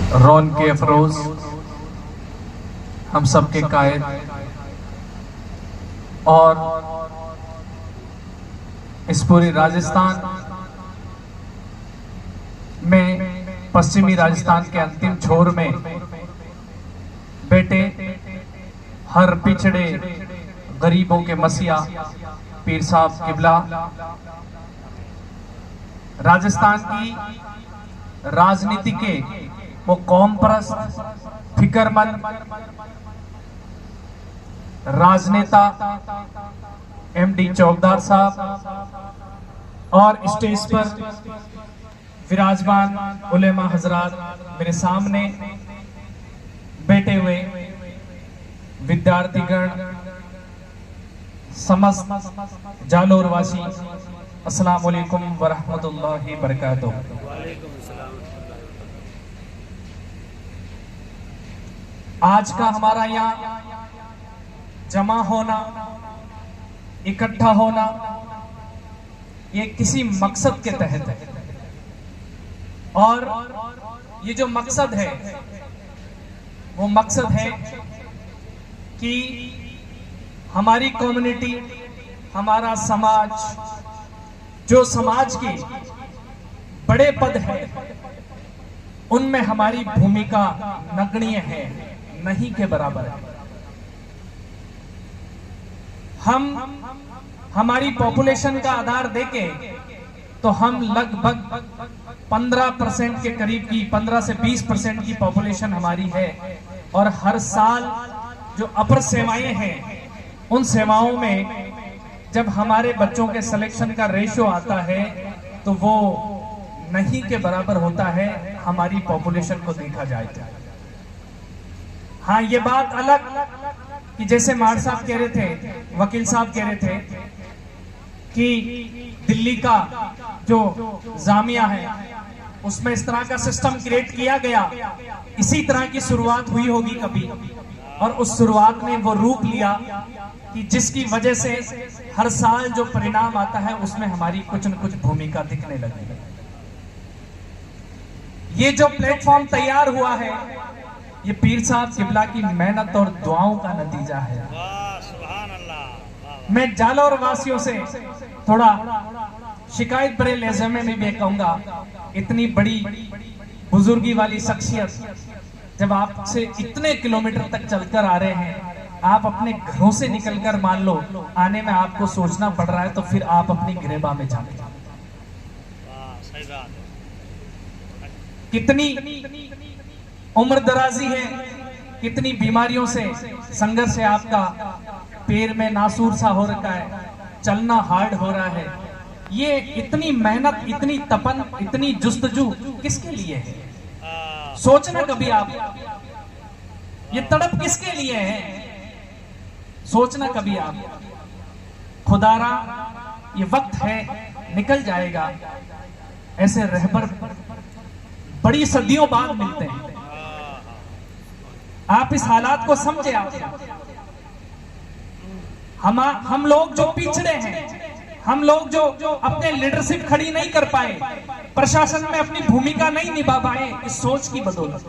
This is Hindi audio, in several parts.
रौन के अफरोज, हम सब के कायद और इस पूरी राजस्थान में, पश्चिमी राजस्थान के अंतिम छोर में बैठे हर पिछड़े गरीबों के मसीहा पीर साहब किबला, राजस्थान की राजनीति के वो कौम परस्त, फिक्रमंद राजनेता एमडी चौकदार साहब और स्टेज पर विराजमान उलेमा हजरात, मेरे सामने बैठे हुए विद्यार्थीगण, समस्त जालोर वासी, अस्सलाम वालेकुम वरहमतुल्लाहि बरकातुहू। आज का हमारा यहाँ जमा होना, इकट्ठा होना, ये किसी मकसद के तहत है और ये जो मकसद है वो मकसद है कि हमारी कम्युनिटी, हमारा समाज, जो समाज के बड़े पद हैं उनमें हमारी भूमिका नगण्य है, नहीं के बराबर है। हम हमारी पॉपुलेशन का आधार देके तो हम लगभग 15% के करीब की, 15 से 20% की पॉपुलेशन हमारी है और हर साल जो अपर सेवाएं हैं उन सेवाओं में जब हमारे बच्चों के सिलेक्शन का रेशियो आता है तो वो नहीं के बराबर होता है हमारी पॉपुलेशन को देखा जाए तो। हाँ, ये बात अलग कि जैसे मार साहब कह रहे थे, वकील साहब कह रहे थे कि दिल्ली का जो जामिया है उसमें इस तरह का सिस्टम क्रिएट किया गया, इसी तरह की शुरुआत हुई होगी कभी और उस शुरुआत ने वो रूप लिया कि जिसकी वजह से हर साल जो परिणाम आता है उसमें हमारी कुछ न कुछ भूमिका दिखने लगी। ये जो प्लेटफॉर्म तैयार हुआ है ये पीर साहब किबला की मेहनत और दुआओं का नतीजा है। मैं जालोर वासियों से थोड़ा शिकायत भरे लहजे में भी कहूंगा, इतनी बड़ी बुजुर्गी वाली शख्सियत जब आपसे इतने किलोमीटर तक चलकर आ रहे हैं, आप अपने घरों से निकलकर मान लो आने में आपको सोचना पड़ रहा है, तो फिर आप अपनी गिरेबा में जाते। कितनी उम्र दराजी है, कितनी बीमारियों से संघर्ष है, आपका पैर में नासूर सा हो रखा है, चलना हार्ड हो रहा है। ये इतनी मेहनत, इतनी तपन, इतनी जुस्तजू किसके लिए है? सोचना कभी आप, ये तड़प किसके लिए है? सोचना कभी आप। खुदारा ये वक्त है, निकल जाएगा। ऐसे रहबर बड़ी सदियों बाद मिलते हैं। आप इस हालात को समझे। हम लोग जो पिछड़े हैं, हम लोग जो अपने लीडरशिप खड़ी नहीं कर पाए, प्रशासन में अपनी भूमिका नहीं निभा पाए, इस सोच की बदौलत।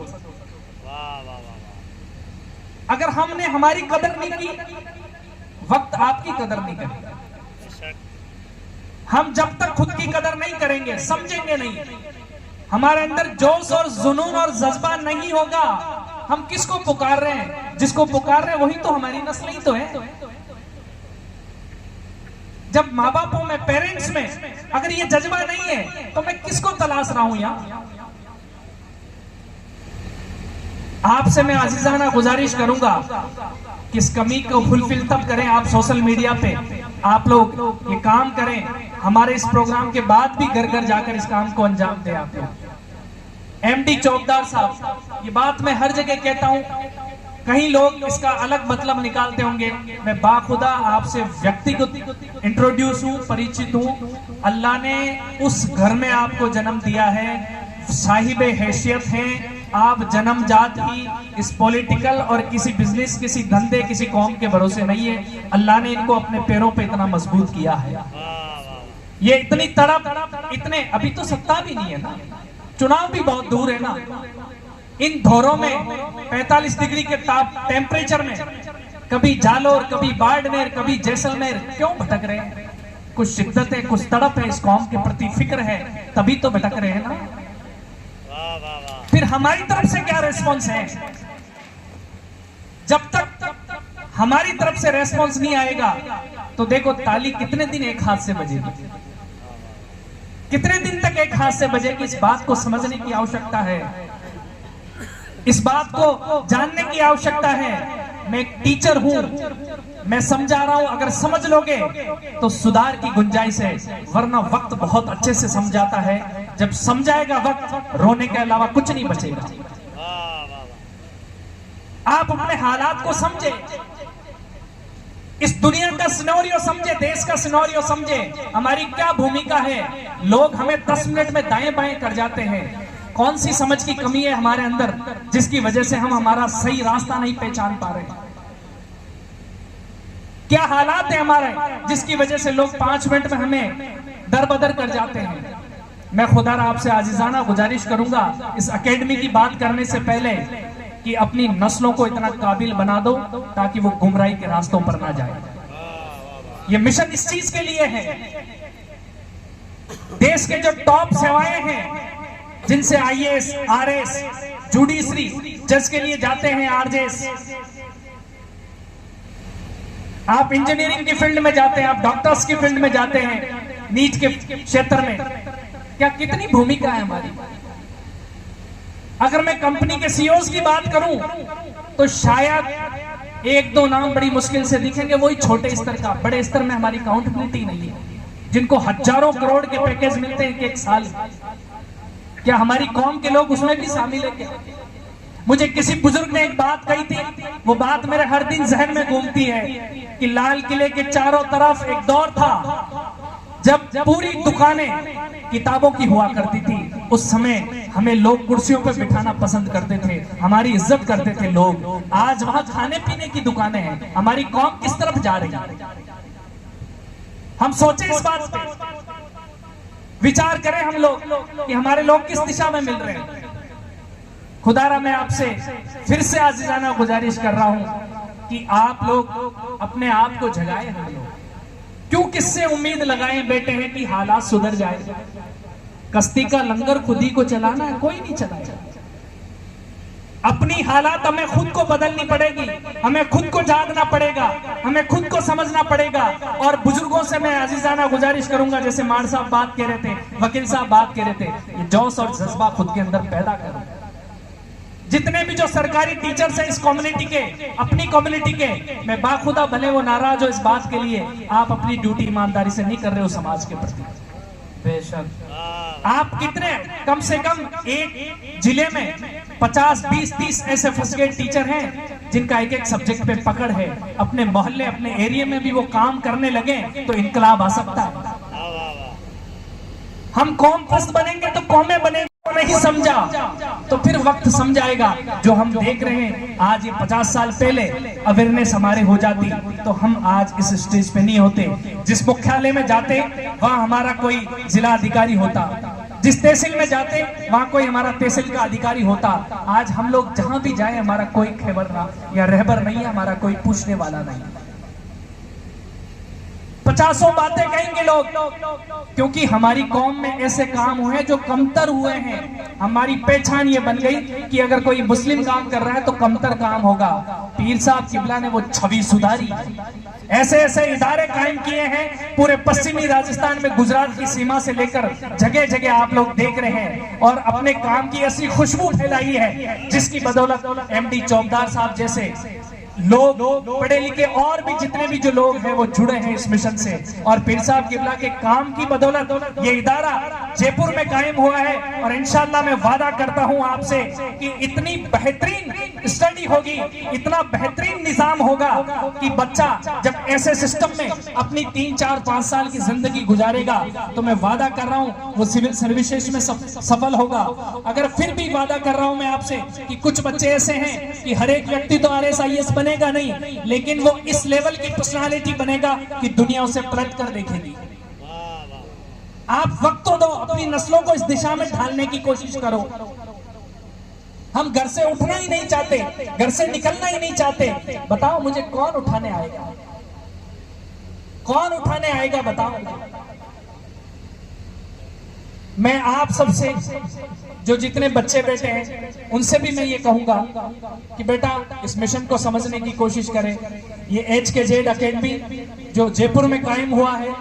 अगर हमने हमारी कदर नहीं की, वक्त आपकी कदर नहीं करेगा। हम जब तक खुद की कदर नहीं करेंगे, समझेंगे नहीं, हमारे अंदर जोश और जुनून और जज्बा नहीं होगा, हम किसको पुकार रहे हैं? जिसको पुकार रहे हैं वही तो हमारी नस्ल ही तो है। जब माँ बापों में, पेरेंट्स में अगर ये जज्बा नहीं है तो मैं किसको तलाश रहा हूं यहाँ? आपसे मैं अजीजाना गुजारिश करूंगा कि इस कमी को फुलफिल तब करें आप सोशल मीडिया पे आप लोग ये काम करें, हमारे इस प्रोग्राम के बाद भी घर घर जाकर इस काम को अंजाम दें आप लोग। एमडी चौकदार साहब, ये बात मैं हर जगह कहता हूं, कहीं लोग इसका अलग मतलब निकालते होंगे, मैं बाखुदा आपसे व्यक्तिगत इंट्रोड्यूस हूं, परिचित हूं। अल्लाह ने उस घर में आपको जन्म दिया है, साहिब हैसियत हैं आप, जन्मजात ही इस पॉलिटिकल और किसी बिजनेस, किसी धंधे, किसी कौम के भरोसे नहीं है। अल्लाह ने इनको अपने पैरों पे इतना मजबूत किया है। ये इतनी तड़प, इतने, अभी तो सत्ता भी नहीं है ना, चुनाव भी बहुत दूर है ना, इन धोरों में 45 डिग्री के टेम्परेचर में कभी जालोर, कभी बाड़मेर, कभी जैसलमेर क्यों भटक रहे हैं? कुछ शिद्दत है, कुछ तड़प है, इस कौम के प्रति फिक्र है, तभी तो भटक रहे हैं ना। फिर हमारी तरफ से क्या रेस्पॉन्स है? जब तक हमारी तरफ से रेस्पॉन्स नहीं आएगा तो देखो ताली कितने दिन एक हाथ से बजेगी, कितने दिन तक एक हाथ से बजेगी। इस बात को समझने की आवश्यकता है, इस बात को जानने की आवश्यकता है। मैं एक टीचर हूं, मैं समझा रहा हूं, अगर समझ लोगे तो सुधार की गुंजाइश है, वरना वक्त बहुत अच्छे से समझाता है। जब समझाएगा वक्त, रोने के अलावा कुछ नहीं बचेगा। आप अपने हालात को समझे, इस दुनिया का सिनेरियो समझे, देश का सिनेरियो समझे, हमारी क्या भूमिका है। लोग हमें 10 मिनट में दाएं बाएं कर जाते हैं। कौन सी समझ की कमी है हमारे अंदर जिसकी वजह से हम हमारा सही रास्ता नहीं पहचान पा रहे? क्या हालात है हमारे जिसकी वजह से लोग 5 मिनट में हमें दरबदर कर जाते हैं? मैं खुदा आपसे आजीजाना गुजारिश करूंगा इस एकेडमी की बात करने से पहले कि अपनी नस्लों को इतना काबिल बना दो ताकि वो गुमराही के रास्तों पर ना जाए। ये मिशन इस चीज के लिए है। देश के जो टॉप सेवाएं हैं, जिनसे IAS, RS, जुडिशरी, जज के लिए जाते हैं, RJS, आप इंजीनियरिंग की फील्ड में जाते हैं, आप डॉक्टर्स की फील्ड में जाते हैं, नीट के क्षेत्र में, क्या कितनी भूमिका है हमारी। अगर मैं कंपनी के CEOs की बात करूं तो शायद 1-2 नाम बड़ी मुश्किल से दिखेंगे, वही छोटे स्तर का। बड़े स्तर में हमारी अकाउंटेबिलिटी नहीं है, जिनको हजारों करोड़ के पैकेज मिलते हैं एक साल। क्या हमारी कौम के लोग उसमें भी शामिल है क्या? मुझे किसी बुजुर्ग ने एक बात कही थी, वो बात मेरे हर दिन जहन में घूमती है कि लाल किले के चारों तरफ एक दौर था जब पूरी दुकानें किताबों की हुआ करती थी। उस समय हमें लोग कुर्सियों पर बिठाना पसंद करते थे, हमारी इज्जत करते थे लोग। आज वहां खाने पीने की दुकानें हैं। हमारी कौम किस तरफ जा रही है? हम सोचे इस बात पे, विचार करें हम लोग कि हमारे लोग किस दिशा में मिल रहे हैं। खुदारा मैं आपसे फिर से आजीजाना गुजारिश कर रहा हूं कि आप लोग अपने आप को जगाएं। हम लोग क्यों किससे उम्मीद लगाएं बैठे हैं कि हालात सुधर जाए? कश्ती का लंगर खुद ही को चलाना है, कोई नहीं चलाएगा। अपनी हालात हमें खुद को बदलनी पड़ेगी, हमें खुद को जागना पड़ेगा, हमें खुद को समझना पड़ेगा। और बुजुर्गों से मैं अजीजाना गुजारिश करूंगा, जैसे मार साहब बात कह रहे थे, वकील साहब बात कह रहे थे, ये जोश और जज्बा खुद के अंदर पैदा करो। जितने भी जो सरकारी टीचर्स हैं इस कम्युनिटी के, अपनी कम्युनिटी के, मैं बाखुदा भले वो नाराज हो इस बात के लिए, आप अपनी ड्यूटी ईमानदारी से नहीं कर रहे हो समाज के प्रति। बेशक आप कितने, कम से कम एक जिले में 50, 20, 30 ऐसे फर्स्ट ग्रेड टीचर हैं जिनका एक सब्जेक्ट पे पकड़ है। अपने मोहल्ले, अपने एरिया में भी वो काम करने लगे तो इनकलाब आ सकता है। हम कौम फर्स्ट बनेंगे तो कौमें बनेंगे। नहीं समझा तो फिर वक्त समझाएगा। जो हम देख रहे हैं आज, ये 50 साल पहले अवेयरनेस हमारे हो जाती तो हम आज इस स्टेज पे नहीं होते। जिस मुख्यालय में जाते वहां हमारा कोई जिला अधिकारी होता, जिस तहसील में जाते वहां कोई हमारा तहसील का अधिकारी होता। आज हम लोग जहां भी जाए हमारा कोई खबर ना या रहबर नहीं है, हमारा कोई पूछने वाला नहीं। 50 बातें कहेंगे लोग, क्योंकि हमारी कौम में ऐसे काम हुए जो कमतर हुए हैं। हमारी पहचान ये बन गई कि अगर कोई मुस्लिम काम कर रहा है तो कमतर काम होगा। पीर साहब किबला ने वो छवि सुधारी। ऐसे ऐसे इदारे कायम किए हैं पूरे पश्चिमी राजस्थान में, गुजरात की सीमा से लेकर जगह जगह आप लोग देख रहे हैं, और अपने काम की ऐसी खुशबू फैलाई है जिसकी बदौलत MD चौबदार साहब जैसे लोग, पढ़े लिखे और भी जितने भी जो लोग हैं वो जुड़े हैं इस मिशन से। और पीर साहब किबला के काम की बदौलत ये इदारा जयपुर में कायम हुआ है। और इंशाअल्लाह मैं वादा करता हूं आपसे कि इतनी बेहतरीन स्टडी होगी, इतना बेहतरीन निजाम होगा कि बच्चा जब ऐसे सिस्टम में अपनी 3, 4, 5 साल की जिंदगी गुजारेगा तो मैं वादा कर रहा हूं वो सिविल सर्विसेज में सफल होगा। अगर फिर भी वादा कर रहा हूं मैं आपसे कि कुछ बच्चे ऐसे हैं कि हर एक व्यक्ति तो RS IAS बनेगा नहीं, लेकिन वो इस लेवल की पर्सनालिटी बनेगा कि दुनिया उसे पलट कर देखेगी। आप वक्त तो दो, अपनी नस्लों को इस दिशा में ढालने की कोशिश करो। हम घर से उठना ही नहीं चाहते, घर से निकलना ही नहीं चाहते। बताओ मुझे कौन उठाने आएगा? कौन उठाने आएगा बताओ? मैं आप सबसे, जो जितने बच्चे बैठे हैं, उनसे भी मैं ये कहूंगा कि बेटा इस मिशन को समझने की कोशिश करें। ये HKZ एकेडमी जो जयपुर में कायम हुआ है,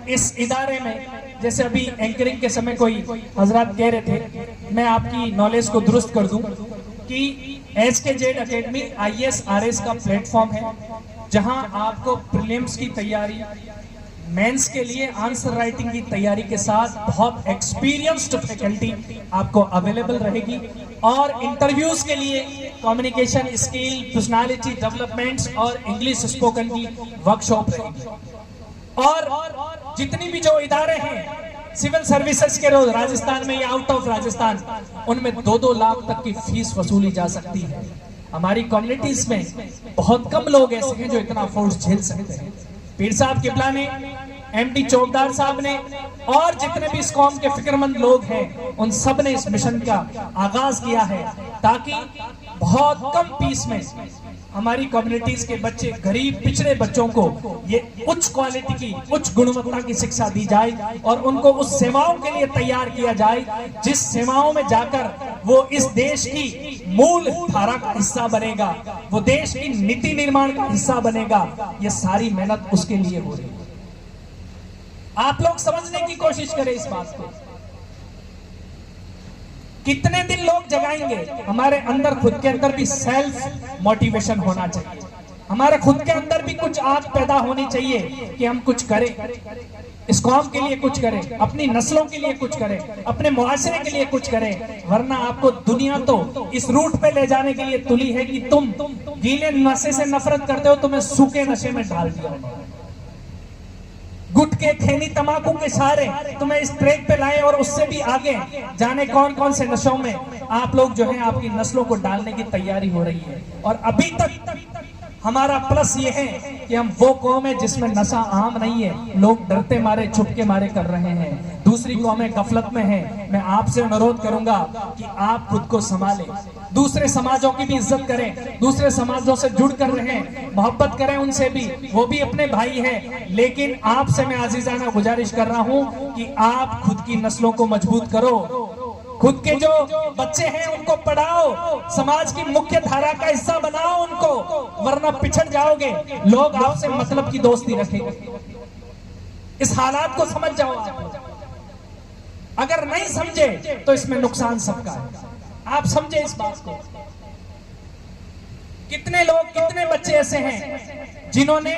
इस इदारे में, जैसे अभी एंकरिंग के समय कोई हजरात कह रहे थे, मैं आपकी नॉलेज को दुरुस्त कर दूं कि HKZ एकेडमी IAS RS का प्लेटफॉर्म है, जहां आपको प्रीलिम्स की तैयारी, मेंस के लिए आंसर राइटिंग की तैयारी के साथ बहुत एक्सपीरियंस्ड फैकल्टी आपको अवेलेबल रहेगी, और इंटरव्यूज के लिए कम्युनिकेशन स्किल, पर्सनालिटी डेवलपमेंट्स और इंग्लिश स्पोकन की वर्कशॉप रहेगी। और जितनी भी जो इदारे हैं सिविल सर्विसेज के, रोज राजस्थान में या आउट ऑफ राजस्थान, उनमें 2-2 लाख तक की फीस वसूली जा सकती है। हमारी कम्युनिटीज में बहुत कम लोग ऐसे हैं जो इतना फोर्स झेल सकते हैं। पीर साहब किबला ने, MD चौबदार साहब ने, और जितने भी इस कौम के फिक्रमंद लोग हैं, उन सब ने इस मिशन का आगाज किया है, ताकि बहुत कम फीस में हमारी कम्युनिटीज के बच्चे, गरीब पिछड़े बच्चों को ये उच्च क्वालिटी की, उच्च गुणवत्ता की शिक्षा दी जाए, और उनको उस सेवाओं के लिए तैयार किया जाए जिस सेवाओं में जाकर वो इस देश की मूल धारा का हिस्सा बनेगा, वो देश की नीति निर्माण का हिस्सा बनेगा। ये सारी मेहनत उसके लिए हो रही है। आप लोग समझने की कोशिश करें इस बात को। कितने दिन लोग जगाएंगे? हमारे अंदर, खुद के अंदर भी सेल्फ मोटिवेशन होना चाहिए। हमारे खुद के अंदर भी कुछ आग पैदा होनी चाहिए कि हम कुछ करें, इस कौम के लिए कुछ करें, अपनी नस्लों के लिए कुछ करें, अपने मुआशरे के लिए कुछ करें। वरना आपको दुनिया तो इस रूट पे ले जाने के लिए तुली है कि तुम गीले नशे से नफरत करते हो, तुम्हें सूखे नशे में डाल दिया। गुटके, खैनी, तंबाकू के सहारे तुम्हें इस ट्रैक पे लाए, और उससे भी आगे जाने कौन कौन से नशों में आप लोग जो है आपकी नस्लों को डालने की तैयारी हो रही है। और अभी तक हमारा प्लस ये है कि हम वो कौम है जिसमें नशा आम नहीं है, लोग डरते मारे, छुपके मारे कर रहे हैं। दूसरी कौमें गफलत में हैं। मैं आपसे अनुरोध करूंगा कि आप खुद को संभालें, दूसरे समाजों की भी इज्जत करें, दूसरे समाजों से जुड़ कर रहें, मोहब्बत करें उनसे भी, वो भी अपने भाई हैं। लेकिन आपसे मैं आजीजाना गुजारिश कर रहा हूं कि आप खुद की नस्लों को मजबूत करो, खुद के जो बच्चे हैं उनको पढ़ाओ, समाज की मुख्य धारा का हिस्सा बनाओ उनको, वरना पिछड़ जाओगे। लोग आपसे मतलब की दोस्ती रखेंगे। इस हालात को समझ जाओ आप। अगर नहीं समझे तो इसमें नुकसान सबका है। आप समझे इस बात को। कितने लोग, कितने बच्चे ऐसे हैं जिन्होंने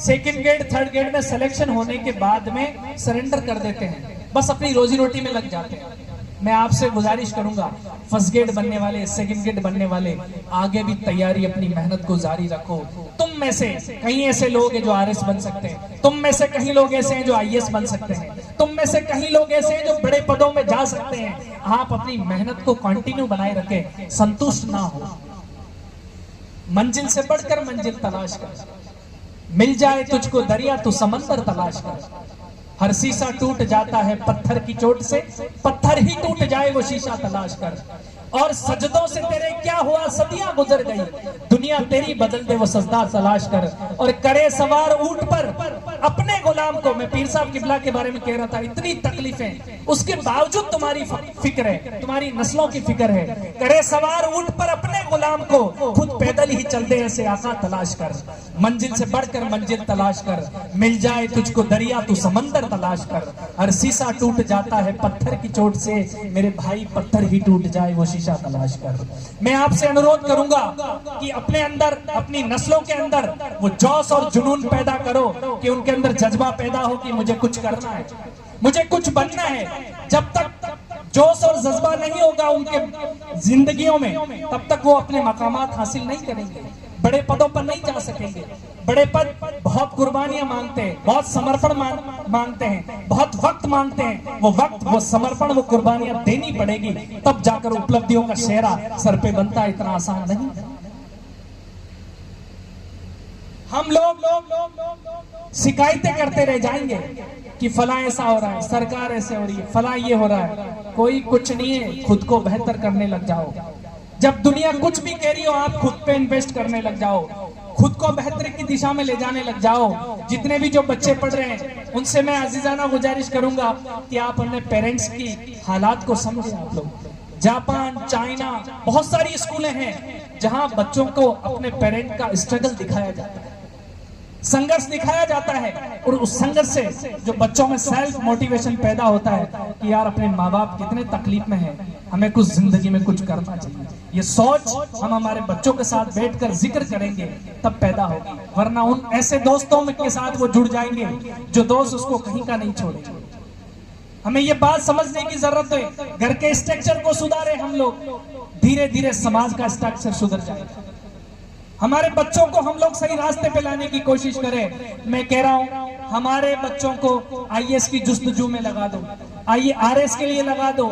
सेकंड ग्रेड, थर्ड ग्रेड में सिलेक्शन होने के बाद में सरेंडर कर देते हैं, बस अपनी रोजी रोटी में लग जाते हैं। मैं आपसे गुजारिश करूंगा, फर्स्ट ग्रेड बनने वाले, सेकंड ग्रेड बनने वाले, आगे भी तैयारी, अपनी मेहनत को जारी रखो। तुम में से कहीं ऐसे लोग हैं जो RS बन सकते हैं, तुम में से कहीं लोग ऐसे हैं जो IAS बन सकते हैं, तुम में से कहीं लोग ऐसे हैं जो बड़े पदों में जा सकते हैं। आप अपनी मेहनत को कंटिन्यू बनाए रखें, संतुष्ट ना हो। मंजिल से बढ़कर मंजिल तलाश कर, मिल जाए तुझको दरिया तो समंदर तलाश कर। हर शीशा टूट जाता है पत्थर की चोट से, पत्थर ही टूट जाए वो शीशा तलाश कर। और सजदों से तेरे क्या हुआ, सदियां गुजर गई, दुनिया तेरी बदल दे वो सजदा तलाश कर। और करे सवार ऊंट पर अपने गुलाम को, मैं पीर साहब किबला के बारे में कह रहा था, इतनी तकलीफें, उसके बावजूद तुम्हारी फिक्र है, तुम्हारी नस्लों की फिक्र है। करे सवार ऊंट पर अपने गुलाम को, खुद पैदल ही चलते ऐसे आका तलाश कर। मंजिल से बढ़कर मंजिल तलाश कर, मिल जाए तुझको दरिया तू समंदर तलाश कर। हर शीशा टूट जाता है पत्थर की चोट से, मेरे भाई पत्थर ही टूट जाए वो शीशा तलाश कर। मैं आपसे अनुरोध करूंगा कि अपने अंदर, अपनी नस्लों के अंदर वो जोश और जुनून पैदा करो, कि उनके अंदर जज्बा पैदा हो कि मुझे कुछ करना है, मुझे कुछ बनना है। जब तक जोश और जज्बा नहीं होगा उनके जिंदगियों में, तब तक वो अपने मकामात हासिल नहीं करेंगे, बड़े पदों पर नहीं जा सकेंगे। बड़े पद बहुत कुर्बानियां मांगते हैं, बहुत समर्पण मांगते हैं, बहुत वक्त मांगते हैं। वो वक्त, वो समर्पण, वो कुर्बानियां देनी पड़ेगी, तब जाकर उपलब्धियों का सेहरा सर पे बनता है। इतना आसान नहीं। हम लोग शिकायतें करते रह जाएंगे कि फला ऐसा हो रहा है, सरकार ऐसे हो रही है, फला ये हो रहा है। कोई कुछ नहीं है, खुद को बेहतर करने लग जाओ। जब दुनिया कुछ भी कह रही हो आप खुद पे इन्वेस्ट करने लग जाओ, खुद को बेहतरी की दिशा में ले जाने लग जाओ। जितने भी जो बच्चे पढ़ रहे हैं उनसे मैं अजीजाना गुजारिश करूंगा कि आप अपने पेरेंट्स की हालात को समझें। आप लोग जापान, चाइना, बहुत सारी स्कूलें हैं जहां बच्चों को अपने पेरेंट का स्ट्रगल दिखाया जाता है, संघर्ष दिखाया जाता है, और उस संघर्ष से जो बच्चों में सेल्फ मोटिवेशन पैदा होता है कि यार अपने माँ बाप कितने तकलीफ में हैं, हमें कुछ जिंदगी में कुछ करना चाहिए। ये सोच हम हमारे बच्चों के साथ बैठकर जिक्र करेंगे तब पैदा होगी, वरना उन ऐसे दोस्तों के साथ वो जुड़ जाएंगे जो दोस्त उसको कहीं का नहीं छोड़ेंगे। हमें ये बात समझने की जरूरत है, घर के स्ट्रक्चर को सुधारे हम लोग, धीरे धीरे समाज का स्ट्रक्चर सुधर जाएगा। हमारे बच्चों को हम लोग सही रास्ते पे लाने की कोशिश करें। मैं कह रहा हूं हमारे बच्चों को आईएएस की जुस्तजू में लगा दो, आईआरएस के लिए लगा दो।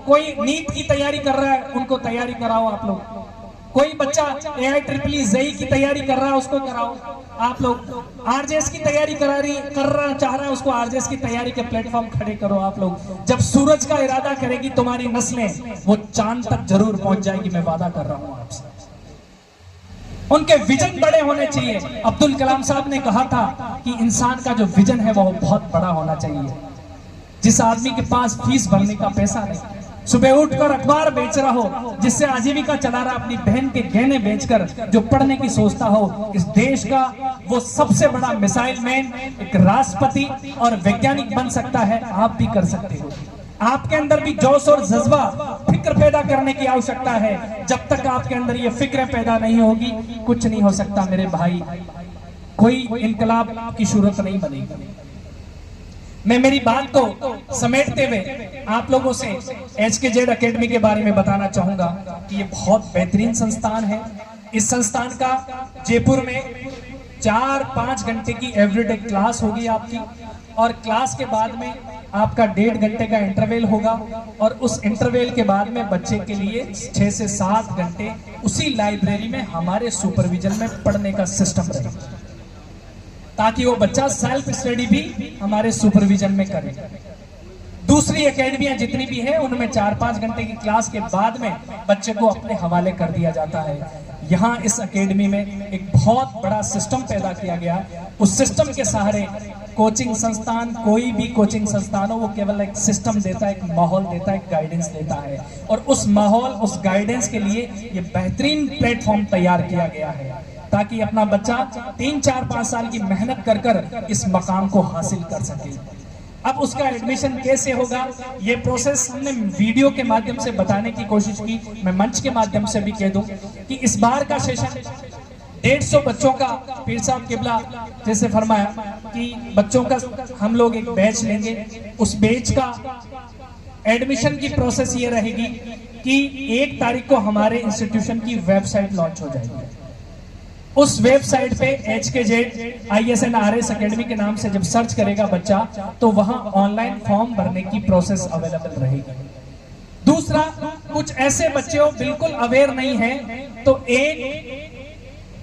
कोई नीट की तैयारी कर रहा है उनको तैयारी कराओ आप लोग, कोई बच्चा AIEEE जेईई की तैयारी कर रहा है उसको कराओ आप लोग, आरजेएस की तैयारी चाह रहा है उसको आरजेएस की तैयारी के प्लेटफॉर्म खड़े करो आप लोग। जब सूरज का इरादा करेगी तुम्हारी नस्लें, वो चांद तक जरूर पहुंच जाएगी, मैं वादा कर रहा हूं आपसे। उनके विजन बड़े होने चाहिए। अब्दुल कलाम साहब ने कहा था कि इंसान का जो विजन है वो बहुत बड़ा होना चाहिए। जिस आदमी के पास फीस भरने का पैसा नहीं, सुबह उठकर अखबार बेच रहा हो, जिससे आजीविका चला रहा, अपनी बहन के गहने बेचकर जो पढ़ने की सोचता हो, इस देश का वो सबसे बड़ा मिसाइल मैन, एक राष्ट्रपति और वैज्ञानिक बन सकता है। आप भी कर सकते हो। आपके अंदर भी जोश और जज्बा, फिक्र पैदा करने की आवश्यकता है। जब तक आपके अंदर ये फिक्र पैदा नहीं होगी कुछ नहीं हो सकता मेरे भाई, कोई इनकलाब की सूरत नहीं बनेगी। मैं मेरी बात को समेटते हुए आप लोगों से HKZ एकेडमी के बारे में बताना चाहूंगा कि ये बहुत बेहतरीन संस्थान है। इस संस्थान का जयपुर में 4-5 घंटे की एवरीडे क्लास होगी आपकी, और क्लास के बाद में आपका 1.5 घंटे का इंटरवल होगा, और उस इंटरवल के बाद में बच्चे के लिए 6 से 7 घंटे उसी लाइब्रेरी में हमारे सुपरविजन में पढ़ने का सिस्टम रहेगा, ताकि वो बच्चा सेल्फ स्टडी भी हमारे सुपरविजन में करे। दूसरी एकेडमियां जितनी भी है उनमें 4-5 घंटे की क्लास के बाद में बच्चे को अपने हवाले कर दिया जाता है। यहाँ इस एकेडमी में एक बहुत बड़ा सिस्टम पैदा किया गया। उस सिस्टम के सहारे कोचिंग संस्थान, कोई भी कोचिंग संस्थान हो, वो केवल एक सिस्टम देता है, एक माहौल देता है, एक गाइडेंस देता है, और उस माहौल, उस गाइडेंस के लिए ये बेहतरीन प्लेटफॉर्म तैयार किया गया है, ताकि अपना बच्चा 3-4-5 साल की मेहनत कर इस मकाम को हासिल कर सके। अब उसका एडमिशन कैसे होगा, ये प्रोसेस हमने वीडियो के माध्यम से बताने की कोशिश की। मैं मंच के माध्यम से भी कह दूं कि इस बार का सेशन 150 बच्चों का, पीर साहब किबला जैसे फरमाया कि बच्चों का हम लोग एक बैच लेंगे। उस बैच का एडमिशन की प्रोसेस ये रहेगी कि 1 तारीख को हमारे इंस्टीट्यूशन की वेबसाइट लॉन्च हो जाएगी। उस वेबसाइट पे HKZ IAS and RS academy के नाम से जब सर्च करेगा बच्चा, तो वहां ऑनलाइन फॉर्म भरने की प्रोसेस अवेलेबल रहेगी। दूसरा, कुछ ऐसे बच्चे हो बिल्कुल अवेयर नहीं है, तो एक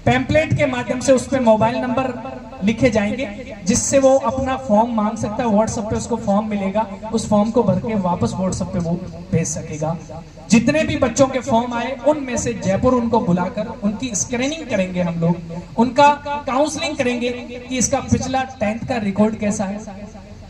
पैम्पलेट के माध्यम से उस पे मोबाइल नंबर लिखे जाएंगे, जिससे वो अपना फॉर्म मांग सकता है। व्हाट्सएप पे उसको फॉर्म मिलेगा, उस फॉर्म को भर के वापस व्हाट्सएप पे वो भेज सकेगा। जितने भी बच्चों के फॉर्म आए उनमें से जयपुर उनको बुलाकर उनकी स्क्रीनिंग करेंगे, हम लोग उनका काउंसलिंग करेंगे कि इसका पिछला 10th का रिकॉर्ड कैसा है,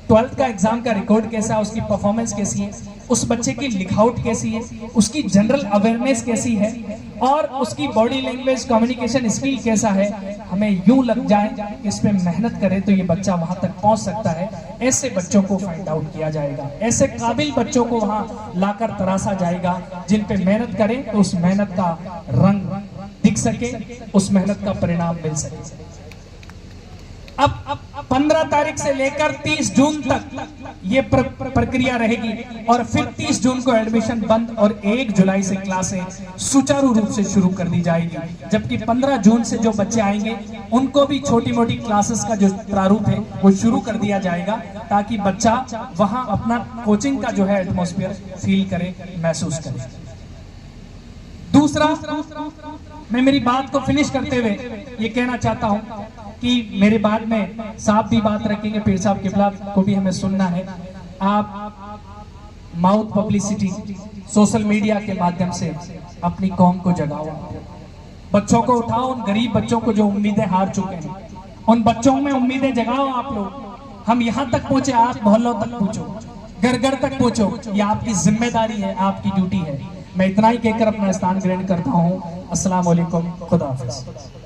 12th का एग्जाम का रिकॉर्ड कैसा है, उसकी परफॉर्मेंस कैसी है, उस बच्चे की लिखावट कैसी है, उसकी जनरल अवेयरनेस कैसी है, और उसकी बॉडी लैंग्वेज कम्युनिकेशन स्किल कैसा है। हमें यूं लग जाए इस पे मेहनत करें तो ये बच्चा वहां तक पहुंच सकता है। ऐसे बच्चों को फाइंड आउट किया जाएगा, ऐसे काबिल बच्चों को वहां लाकर तराशा जाएगा, जिन पे मेहनत करें तो उस मेहनत का रंग दिख सके, उस मेहनत का परिणाम मिल सके। अब 15 तारीख से लेकर 30 जून तक ये प्रक्रिया रहेगी, और फिर 30 जून को एडमिशन बंद और 1 जुलाई से क्लासें सुचारू रूप से शुरू कर दी जाएगी। जबकि 15 जून से जो बच्चे आएंगे उनको भी छोटी मोटी क्लासेस का जो प्रारूप है वो शुरू कर दिया जाएगा, ताकि बच्चा वहां अपना कोचिंग का जो है एटमॉस्फेयर फील करे, महसूस करे। दूसरा, मैं मेरी बात को फिनिश करते हुए ये कहना चाहता हूं कि मेरे बाद में साहब भी बात रखेंगे, पीर साहब किबला को भी हमें सुनना है। आप माउथ पब्लिसिटी, सोशल मीडिया के माध्यम से अपनी कौम को जगाओ, बच्चों को उठाओ, उन गरीब बच्चों को जो उम्मीदें हार चुके हैं, उन बच्चों में उम्मीदें जगाओ आप लोग। हम यहाँ तक पहुंचे, आप मोहल्लों तक पहुंचो, घर घर तक पहुंचो, ये आपकी जिम्मेदारी है, आपकी ड्यूटी है। मैं इतना ही कहकर अपना स्थान ग्रहण करता हूँ। अस्सलाम वालेकुम, खुदा हाफिज।